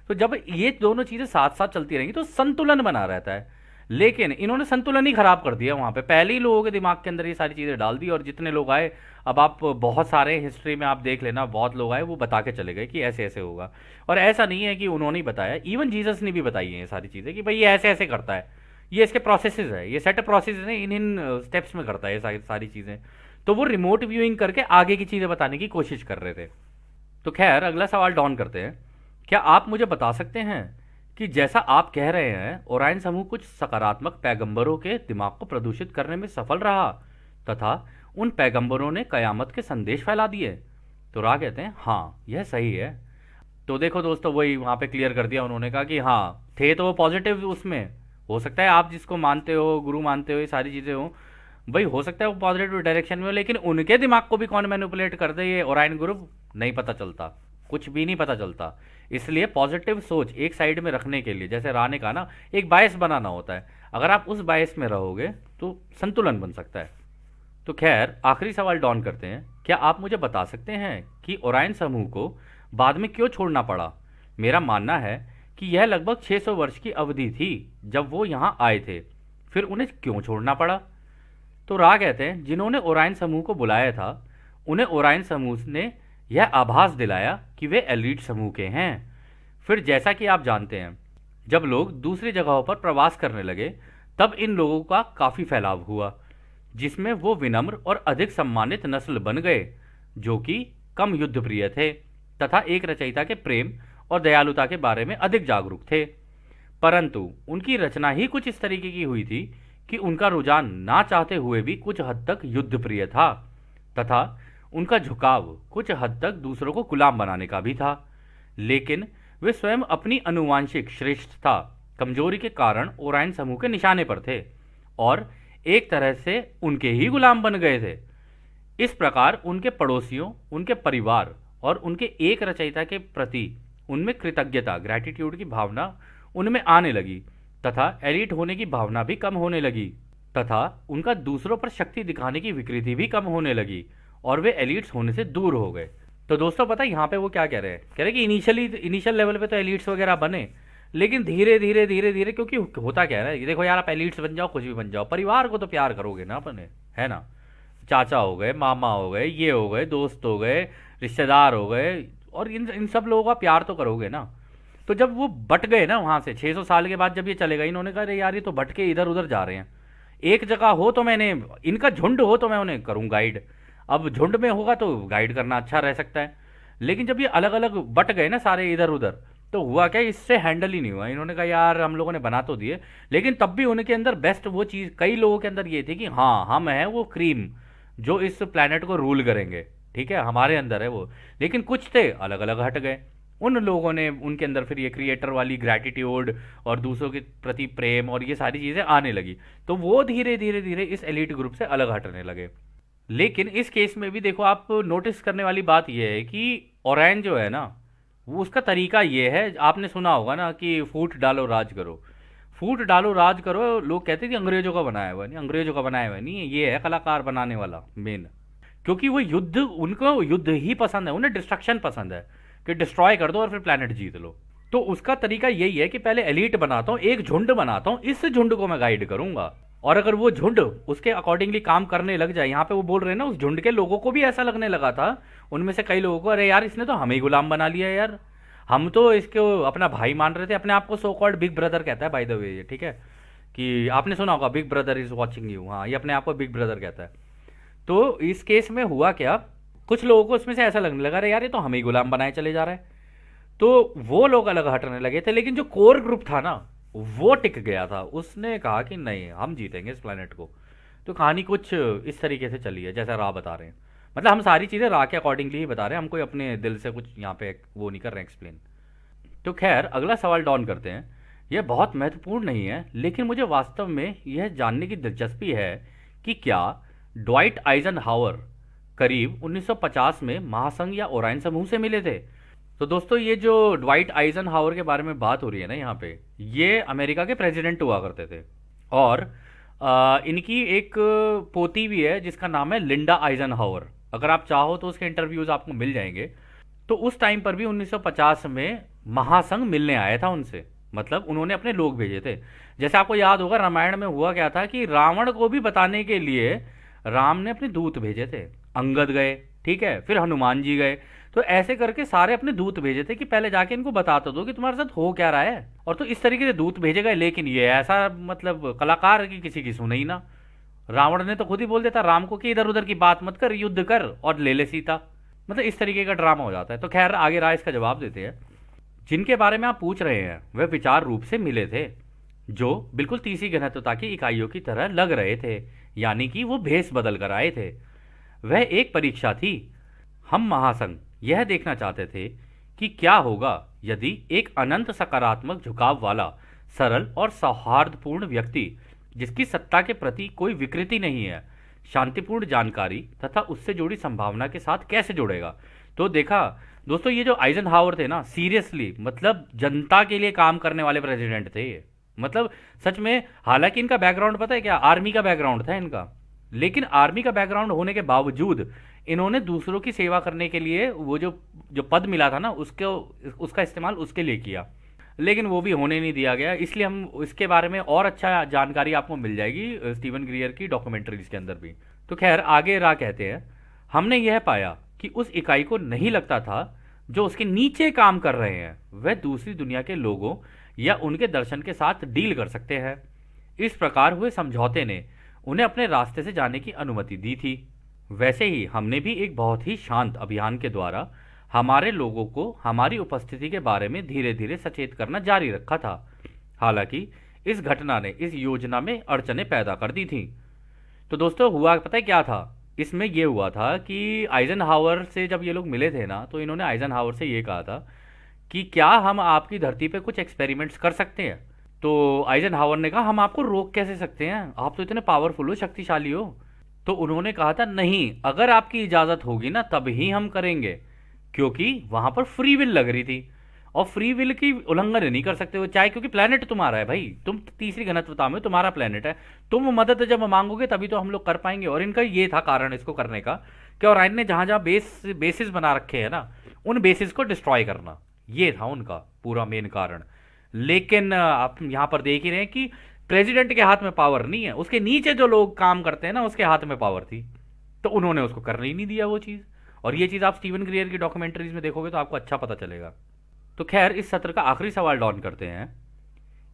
तो जब ये दोनों चीज़ें साथ साथ चलती रहेंगी तो संतुलन बना रहता है। लेकिन इन्होंने संतुलन ही खराब कर दिया वहाँ पे, पहले ही लोगों के दिमाग के अंदर ये सारी चीज़ें डाल दी और जितने लोग आए, अब आप बहुत सारे हिस्ट्री में आप देख लेना, बहुत लोग आए वो बता के चले गए कि ऐसे ऐसे होगा। और ऐसा नहीं है कि उन्होंने ही बताया, इवन जीसस ने भी बताई है ये सारी चीज़ें कि भाई ये ऐसे ऐसे करता है, ये इसके प्रोसेसेस है, ये सेट प्रोसेस है, इन इन स्टेप्स में करता है ये सारी सारी चीज़ें। तो वो रिमोट व्यूइंग करके आगे की चीज़ें बताने की कोशिश कर रहे थे। तो खैर अगला सवाल डॉन करते हैं, क्या आप मुझे बता सकते हैं कि जैसा आप कह रहे हैं ओरायन समूह कुछ सकारात्मक पैगंबरों के दिमाग को प्रदूषित करने में सफल रहा तथा उन पैगंबरों ने कयामत के संदेश फैला दिए? तो रा कहते हैं हाँ यह सही है। तो देखो दोस्तों, वही वहाँ पे क्लियर कर दिया उन्होंने, कहा कि हाँ थे तो वो पॉजिटिव उसमें। हो सकता है आप जिसको मानते हो, गुरु मानते हो, ये सारी चीज़ें हो, भाई हो सकता है वो पॉजिटिव डायरेक्शन में हो, लेकिन उनके दिमाग को भी कौन मैनिपुलेट कर दे ये ओरायन ग्रुप, नहीं पता चलता, कुछ भी नहीं पता चलता। इसलिए पॉजिटिव सोच एक साइड में रखने के लिए, जैसे रा ने कहा ना, एक बायस बनाना होता है। अगर आप उस बायस में रहोगे तो संतुलन बन सकता है। तो खैर आखिरी सवाल डॉन करते हैं, क्या आप मुझे बता सकते हैं कि ओरायन समूह को बाद में क्यों छोड़ना पड़ा? मेरा मानना है कि यह लगभग 600 वर्ष की अवधि थी जब वो यहाँ आए थे, फिर उन्हें क्यों छोड़ना पड़ा? तो रा कहते हैं जिन्होंने ओरायन समूह को बुलाया था उन्हें ओरायन समूह ने यह आभास दिलाया कि वे एलीट समूह के हैं। फिर जैसा कि आप जानते हैं, जब लोग दूसरी जगहों पर प्रवास करने लगे तब इन लोगों का काफ़ी फैलाव हुआ, जिसमें वो विनम्र और अधिक सम्मानित नस्ल बन गए जो कि कम युद्ध प्रिय थे तथा एक रचयिता के प्रेम और दयालुता के बारे में अधिक जागरूक थे। परंतु उनकी रचना ही कुछ इस तरीके की हुई थी कि उनका रुझान ना चाहते हुए भी कुछ हद तक युद्ध प्रिय था तथा उनका झुकाव कुछ हद तक दूसरों को गुलाम बनाने का भी था। लेकिन वे स्वयं अपनी अनुवांशिक श्रेष्ठता कमजोरी के कारण ओरायन समूह के निशाने पर थे और एक तरह से उनके ही गुलाम बन गए थे। इस प्रकार उनके पड़ोसियों, उनके परिवार और उनके एक रचयिता के प्रति उनमें कृतज्ञता, ग्रैटिट्यूड की भावना उनमें आने लगी तथा एलीट होने की भावना भी कम होने लगी तथा उनका दूसरों पर शक्ति दिखाने की विकृति भी कम होने लगी और वे एलीट्स होने से दूर हो गए। तो दोस्तों पता है यहाँ पे वो क्या कह रहे हैं? कह रहे हैं कि इनिशियल लेवल पे तो एलीट्स वगैरह बने, लेकिन धीरे धीरे धीरे धीरे, क्योंकि होता क्या है ना, देखो यार आप एलीट्स बन जाओ, कुछ भी बन जाओ, परिवार को तो प्यार करोगे ना अपने, है ना? चाचा हो गए, मामा हो गए, ये हो गए, दोस्त हो गए, रिश्तेदार हो गए, और इन इन सब लोगों का प्यार तो करोगे ना। तो जब वो बट गए ना वहाँ से 600 साल के बाद जब ये चले गए, इन्होंने कहा अरे यार ये तो भटके इधर उधर जा रहे हैं, एक जगह हो तो मैंने, इनका झुंड हो तो मैं उन्हें करूँ गाइड। अब झुंड में होगा तो गाइड करना अच्छा रह सकता है, लेकिन जब ये अलग अलग बट गए ना सारे इधर उधर, तो हुआ क्या, इससे हैंडल ही नहीं हुआ। इन्होंने कहा यार हम लोगों ने बना तो दिए, लेकिन तब भी उनके अंदर बेस्ट वो चीज़ कई लोगों के अंदर ये थी कि हाँ हम हैं वो क्रीम जो इस प्लैनेट को रूल करेंगे, ठीक है, हमारे अंदर है वो। लेकिन कुछ थे अलग अलग हट गए, उन लोगों ने, उनके अंदर फिर ये क्रिएटर वाली ग्रैटिट्यूड और दूसरों के प्रति प्रेम और ये सारी चीज़ें आने लगी, तो वो धीरे धीरे धीरे इस एलीट ग्रुप से अलग हटने लगे। लेकिन इस केस में भी देखो आप नोटिस करने वाली बात यह है कि ओरायन जो है ना, वो उसका तरीका ये है, आपने सुना होगा ना कि फूट डालो राज करो, फूट डालो राज करो। लोग कहते थे अंग्रेजों का बनाया हुआ, नहीं अंग्रेजों का बनाया हुआ नहीं है, ये है कलाकार बनाने वाला मेन, क्योंकि वो युद्ध, उनको युद्ध ही पसंद है, उन्हें डिस्ट्रक्शन पसंद है कि डिस्ट्रॉय कर दो और फिर प्लैनेट जीत लो। तो उसका तरीका यही है कि पहले एलीट बनाता हूँ, एक झुंड बनाता हूँ, इस झुंड को मैं गाइड करूंगा, और अगर वो झुंड उसके अकॉर्डिंगली काम करने लग जाए, यहाँ पे वो बोल रहे हैं ना, उस झुंड के लोगों को भी ऐसा लगने लगा था, उनमें से कई लोगों को, अरे यार इसने तो हमें ही गुलाम बना लिया है यार, हम तो इसको अपना भाई मान रहे थे, अपने आप को सो कॉल्ड बिग ब्रदर कहता है बाय द वे, ठीक है, कि आपने सुना होगा big brother is watching you, हाँ ये अपने आप को बिग ब्रदर कहता है। तो इस केस में हुआ क्या, कुछ लोगों को उसमें से ऐसा लगने लगा, अरे यार ये तो हमें ही गुलाम बनाए चले जा रहा है, तो वो लोग अलग हटने लगे थे। लेकिन जो कोर ग्रुप था ना, वो टिक गया था, उसने कहा कि नहीं हम जीतेंगे इस प्लेनेट को। तो कहानी कुछ इस तरीके से चली है जैसा रा बता रहे हैं, मतलब हम सारी चीज़ें रा के अकॉर्डिंगली ही बता रहे हैं, हम कोई अपने दिल से कुछ यहाँ पे वो नहीं कर रहे हैं एक्सप्लेन। तो खैर अगला सवाल डॉन करते हैं, यह बहुत महत्वपूर्ण नहीं है, लेकिन मुझे वास्तव में यह जानने की दिलचस्पी है कि क्या ड्वाइट आइजनहावर करीब 1950 में महासंघ या ओरायन समूह से मिले थे? तो दोस्तों ये जो ड्वाइट आइजनहावर के बारे में बात हो रही है ना यहाँ पे, ये अमेरिका के प्रेसिडेंट हुआ करते थे, और इनकी एक पोती भी है जिसका नाम है लिंडा आइजनहावर। अगर आप चाहो तो उसके इंटरव्यूज आपको मिल जाएंगे। तो उस टाइम पर भी 1950 में महासंघ मिलने आया था उनसे, मतलब उन्होंने अपने लोग भेजे थे। जैसे आपको याद होगा रामायण में हुआ क्या था कि रावण को भी बताने के लिए राम ने अपने दूत भेजे थे, अंगद गए, ठीक है, फिर हनुमान जी गए। तो ऐसे करके सारे अपने दूत भेजे थे कि पहले जाके इनको बता तो दो कि तुम्हारे साथ हो क्या रहा है। और तो इस तरीके से दूत भेजे गए, लेकिन ये ऐसा मतलब कलाकार है कि किसी की सुने ही ना। रावण ने तो खुद ही बोल देता राम को कि इधर उधर की बात मत कर, युद्ध कर और ले सीता। मतलब इस तरीके का ड्रामा हो जाता है। तो खैर आगे राय इसका जवाब देते हैं। जिनके बारे में आप पूछ रहे हैं वह विचार रूप से मिले थे, जो बिल्कुल तीसरी घनत्वता की इकाइयों की तरह लग रहे थे, यानी कि वो भेस बदल कर आए थे। वह एक परीक्षा थी। हम महासंघ यह देखना चाहते थे कि क्या होगा यदि एक अनंत सकारात्मक झुकाव वाला सरल और सौहार्दपूर्ण व्यक्ति, जिसकी सत्ता के प्रति कोई विकृति नहीं है, शांतिपूर्ण जानकारी तथा उससे जुड़ी संभावना के साथ कैसे जुड़ेगा। तो देखा दोस्तों, ये जो आइजनहावर थे ना, सीरियसली मतलब जनता के लिए काम करने वाले प्रेसिडेंट थे ये। मतलब सच में, हालांकि इनका बैकग्राउंड पता है क्या, आर्मी का बैकग्राउंड था इनका। लेकिन आर्मी का बैकग्राउंड होने के बावजूद इन्होंने दूसरों की सेवा करने के लिए वो जो जो पद मिला था ना, उसका इस्तेमाल उसके लिए किया। लेकिन वो भी होने नहीं दिया गया। इसलिए हम इसके बारे में और अच्छा जानकारी आपको मिल जाएगी स्टीवन ग्रियर की डॉक्यूमेंट्रीज के अंदर भी। तो खैर आगे रा कहते हैं, हमने यह पाया कि उस इकाई को नहीं लगता था जो उसके नीचे काम कर रहे हैं वह दूसरी दुनिया के लोगों या उनके दर्शन के साथ डील कर सकते हैं। इस प्रकार हुए समझौते ने उन्हें अपने रास्ते से जाने की अनुमति दी थी। वैसे ही हमने भी एक बहुत ही शांत अभियान के द्वारा हमारे लोगों को हमारी उपस्थिति के बारे में धीरे धीरे सचेत करना जारी रखा था। हालांकि इस घटना ने इस योजना में अड़चनें पैदा कर दी थी। तो दोस्तों हुआ पता है क्या था, इसमें यह हुआ था कि आइजनहावर से जब ये लोग मिले थे ना, तो इन्होंने आइजनहावर से ये कहा था कि क्या हम आपकी धरती पे कुछ एक्सपेरिमेंट्स कर सकते हैं। तो आइजनहावर ने कहा हम आपको रोक कैसे सकते हैं, आप तो इतने पावरफुल हो, शक्तिशाली हो। तो उन्होंने कहा था नहीं, अगर आपकी इजाज़त होगी ना तब ही हम करेंगे, क्योंकि वहां पर फ्री विल लग रही थी और फ्री विल की उल्लंघन नहीं कर सकते हो चाहे, क्योंकि प्लेनेट तुम्हारा है भाई, तुम तीसरी घनत्वता में, तुम्हारा प्लेनेट है, तुम मदद जब मांगोगे तभी तो हम लोग कर पाएंगे। और इनका ये था कारण इसको करने का कि ओराइन ने जहां जहां बेसिस बना रखे हैं ना, उन बेसिस को डिस्ट्रॉय करना, ये था उनका पूरा मेन कारण। लेकिन आप यहां पर देख ही रहे हैं कि प्रेसिडेंट के हाथ में पावर नहीं है, उसके नीचे जो लोग काम करते हैं ना उसके हाथ में पावर थी। तो उन्होंने उसको करने ही नहीं दिया वो चीज़। और ये चीज़ आप स्टीवन ग्रियर की डॉक्यूमेंट्रीज में देखोगे तो आपको अच्छा पता चलेगा। तो खैर इस सत्र का आखिरी सवाल डॉन करते हैं।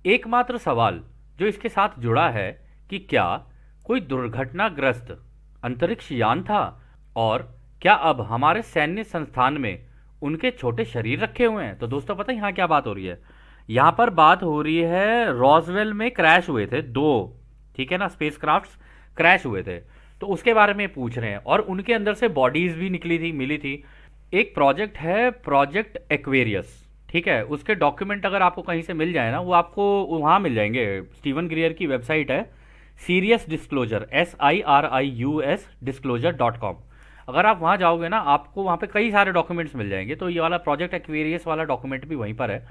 एकमात्र सवाल जो इसके साथ जुड़ा है कि क्या कोई दुर्घटनाग्रस्त अंतरिक्ष यान था, और क्या अब हमारे सैन्य संस्थान में उनके छोटे शरीर रखे हुए हैं। तो दोस्तों पता है यहाँ क्या बात हो रही है, यहाँ पर बात हो रही है रॉसवेल में क्रैश हुए थे दो, ठीक है ना, स्पेसक्राफ्ट्स क्रैश हुए थे, तो उसके बारे में पूछ रहे हैं। और उनके अंदर से बॉडीज भी निकली थी, मिली थी। एक प्रोजेक्ट है प्रोजेक्ट एक्वेरियस, ठीक है, उसके डॉक्यूमेंट अगर आपको कहीं से मिल जाए ना, वो आपको वहाँ मिल जाएंगे। स्टीवन ग्रियर की वेबसाइट है सीरियस डिस्क्लोजर, SIRIUS disclosure.com। अगर आप वहाँ जाओगे ना, आपको वहाँ पे कई सारे डॉक्यूमेंट्स मिल जाएंगे। तो ये वाला प्रोजेक्ट एक्वेरियस वाला डॉक्यूमेंट भी वहीं पर है।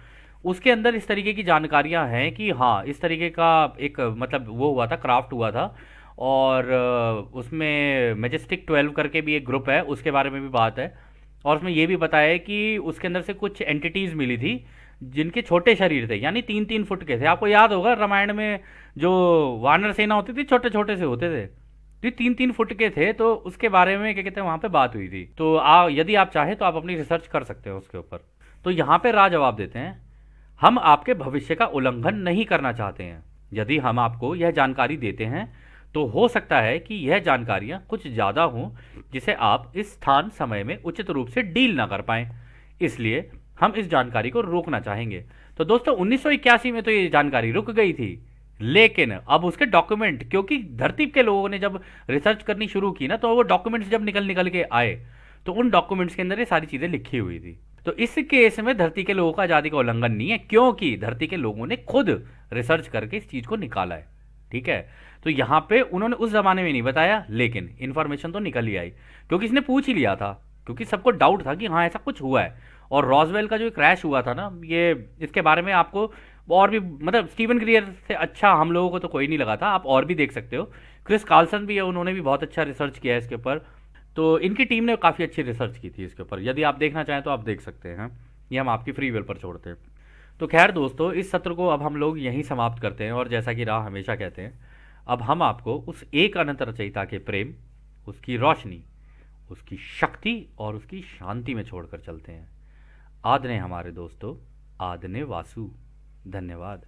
उसके अंदर इस तरीके की जानकारियाँ हैं कि हाँ इस तरीके का एक मतलब वो हुआ था, क्राफ्ट हुआ था। और उसमें मैजेस्टिक 12 करके भी एक ग्रुप है, उसके बारे में भी बात है। और उसमें ये भी बताया है कि उसके अंदर से कुछ एंटिटीज़ मिली थी जिनके छोटे शरीर थे, यानी 3-3 फुट के थे। आपको याद होगा रामायण में जो वानर सेना होती थी, छोटे छोटे से होते थे, तो 3-3 फुट के थे। तो उसके बारे में क्या कहते हैं वहाँ पे बात हुई थी। तो यदि आप चाहें तो आप अपनी रिसर्च कर सकते हो उसके ऊपर। तो यहाँ पे राज जवाब देते हैं, हम आपके भविष्य का उल्लंघन नहीं करना चाहते हैं। यदि हम आपको यह जानकारी देते हैं तो हो सकता है कि यह जानकारियां कुछ ज़्यादा हों जिसे आप इस स्थान समय में उचित रूप से डील ना कर पाएं, इसलिए हम इस जानकारी को रोकना चाहेंगे। तो दोस्तों 1981 में तो ये जानकारी रुक गई थी, लेकिन अब उसके डॉक्यूमेंट, क्योंकि धरती के लोगों ने जब रिसर्च करनी शुरू की ना, तो वो डॉक्यूमेंट्स जब निकल निकल के आए तो उन डॉक्यूमेंट्स के अंदर ये सारी चीज़ें लिखी हुई थी। तो इस केस में धरती के लोगों का आज़ादी का उल्लंघन नहीं है, क्योंकि धरती के लोगों ने खुद रिसर्च करके इस चीज़ को निकाला है, ठीक है। तो यहाँ पे उन्होंने उस जमाने में नहीं बताया, लेकिन इन्फॉर्मेशन तो निकल ही आई, क्योंकि इसने पूछ ही लिया था, क्योंकि सबको डाउट था कि हाँ ऐसा कुछ हुआ है। और रॉसवेल का जो क्रैश हुआ था ना, ये इसके बारे में आपको और भी मतलब स्टीवन ग्रियर से अच्छा हम लोगों को तो कोई नहीं लगा था। आप और भी देख सकते हो, क्रिस कार्लसन भी है, उन्होंने भी बहुत अच्छा रिसर्च किया है इसके ऊपर। तो इनकी टीम ने काफ़ी अच्छी रिसर्च की थी इसके ऊपर। यदि आप देखना चाहें तो आप देख सकते हैं, ये हम आपकी फ्री विल पर छोड़ते हैं। तो खैर दोस्तों, इस सत्र को अब हम लोग यहीं समाप्त करते हैं। और जैसा कि राह हमेशा कहते हैं, अब हम आपको उस एक अनंत रचयिता के प्रेम, उसकी रोशनी, उसकी शक्ति और उसकी शांति में छोड़कर चलते हैं। आदने हमारे दोस्तों, आदने वासु। धन्यवाद।